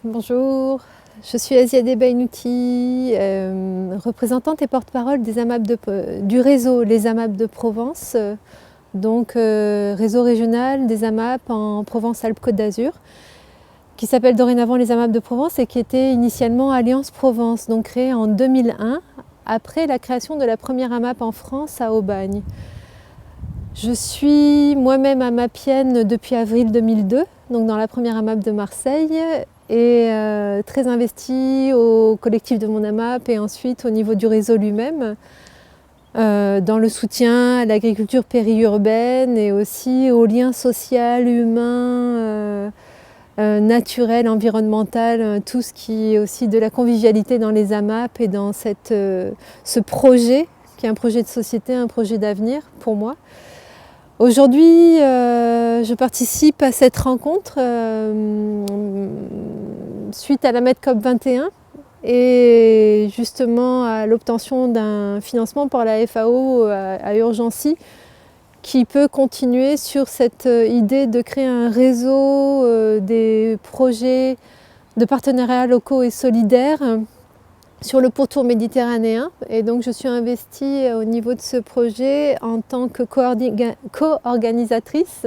Bonjour, je suis Aziadeh Bainouti, représentante et porte-parole des du réseau Les AMAP de Provence, réseau régional des AMAP en Provence-Alpes-Côte d'Azur, qui s'appelle dorénavant les AMAP de Provence et qui était initialement Alliance Provence, donc créée en 2001, après la création de la première AMAP en France à Aubagne. Je suis moi-même amapienne depuis avril 2002, donc dans la première AMAP de Marseille, et très investie au collectif de mon AMAP et ensuite au niveau du réseau lui-même, dans le soutien à l'agriculture périurbaine et aussi au lien social, humain, naturel, environnemental, tout ce qui est aussi de la convivialité dans les AMAP et dans ce projet qui est un projet de société, un projet d'avenir pour moi. Aujourd'hui, je participe à cette rencontre suite à la MEDCOP 21 et justement à l'obtention d'un financement par la FAO à Urgency qui peut continuer sur cette idée de créer un réseau des projets de partenariats locaux et solidaires sur le pourtour méditerranéen. Et donc je suis investie au niveau de ce projet en tant que co-organisatrice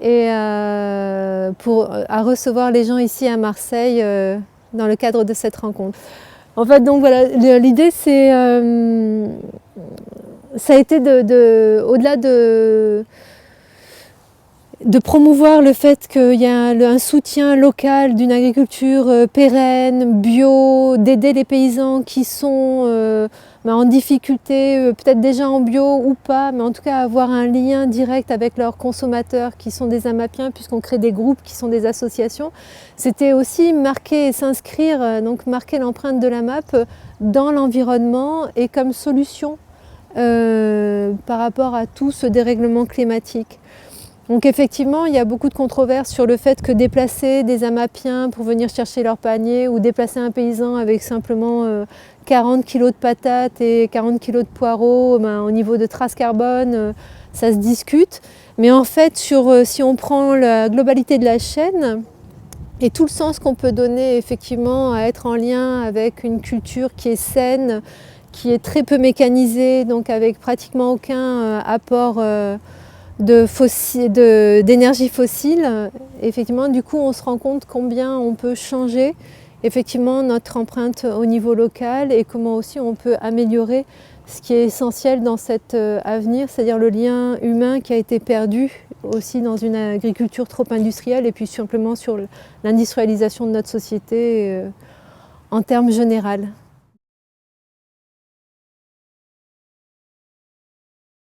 et à recevoir les gens ici à Marseille dans le cadre de cette rencontre. En fait, donc voilà, l'idée c'est ça a été au-delà de promouvoir le fait qu'il y a un soutien local d'une agriculture pérenne, bio, d'aider les paysans qui sont en difficulté, peut-être déjà en bio ou pas, mais en tout cas avoir un lien direct avec leurs consommateurs qui sont des amapiens puisqu'on crée des groupes qui sont des associations. C'était aussi marquer et s'inscrire, donc marquer l'empreinte de l'AMAP dans l'environnement et comme solution par rapport à tout ce dérèglement climatique. Donc effectivement, il y a beaucoup de controverses sur le fait que déplacer des amapiens pour venir chercher leur panier ou déplacer un paysan avec simplement 40 kg de patates et 40 kg de poireaux, au niveau de traces carbone, ça se discute. Mais en fait, si on prend la globalité de la chaîne et tout le sens qu'on peut donner effectivement à être en lien avec une culture qui est saine, qui est très peu mécanisée, donc avec pratiquement aucun apport d'énergie fossile, effectivement, du coup, on se rend compte combien on peut changer effectivement notre empreinte au niveau local et comment aussi on peut améliorer ce qui est essentiel dans cet avenir, c'est-à-dire le lien humain qui a été perdu aussi dans une agriculture trop industrielle et puis simplement sur l'industrialisation de notre société en termes généraux.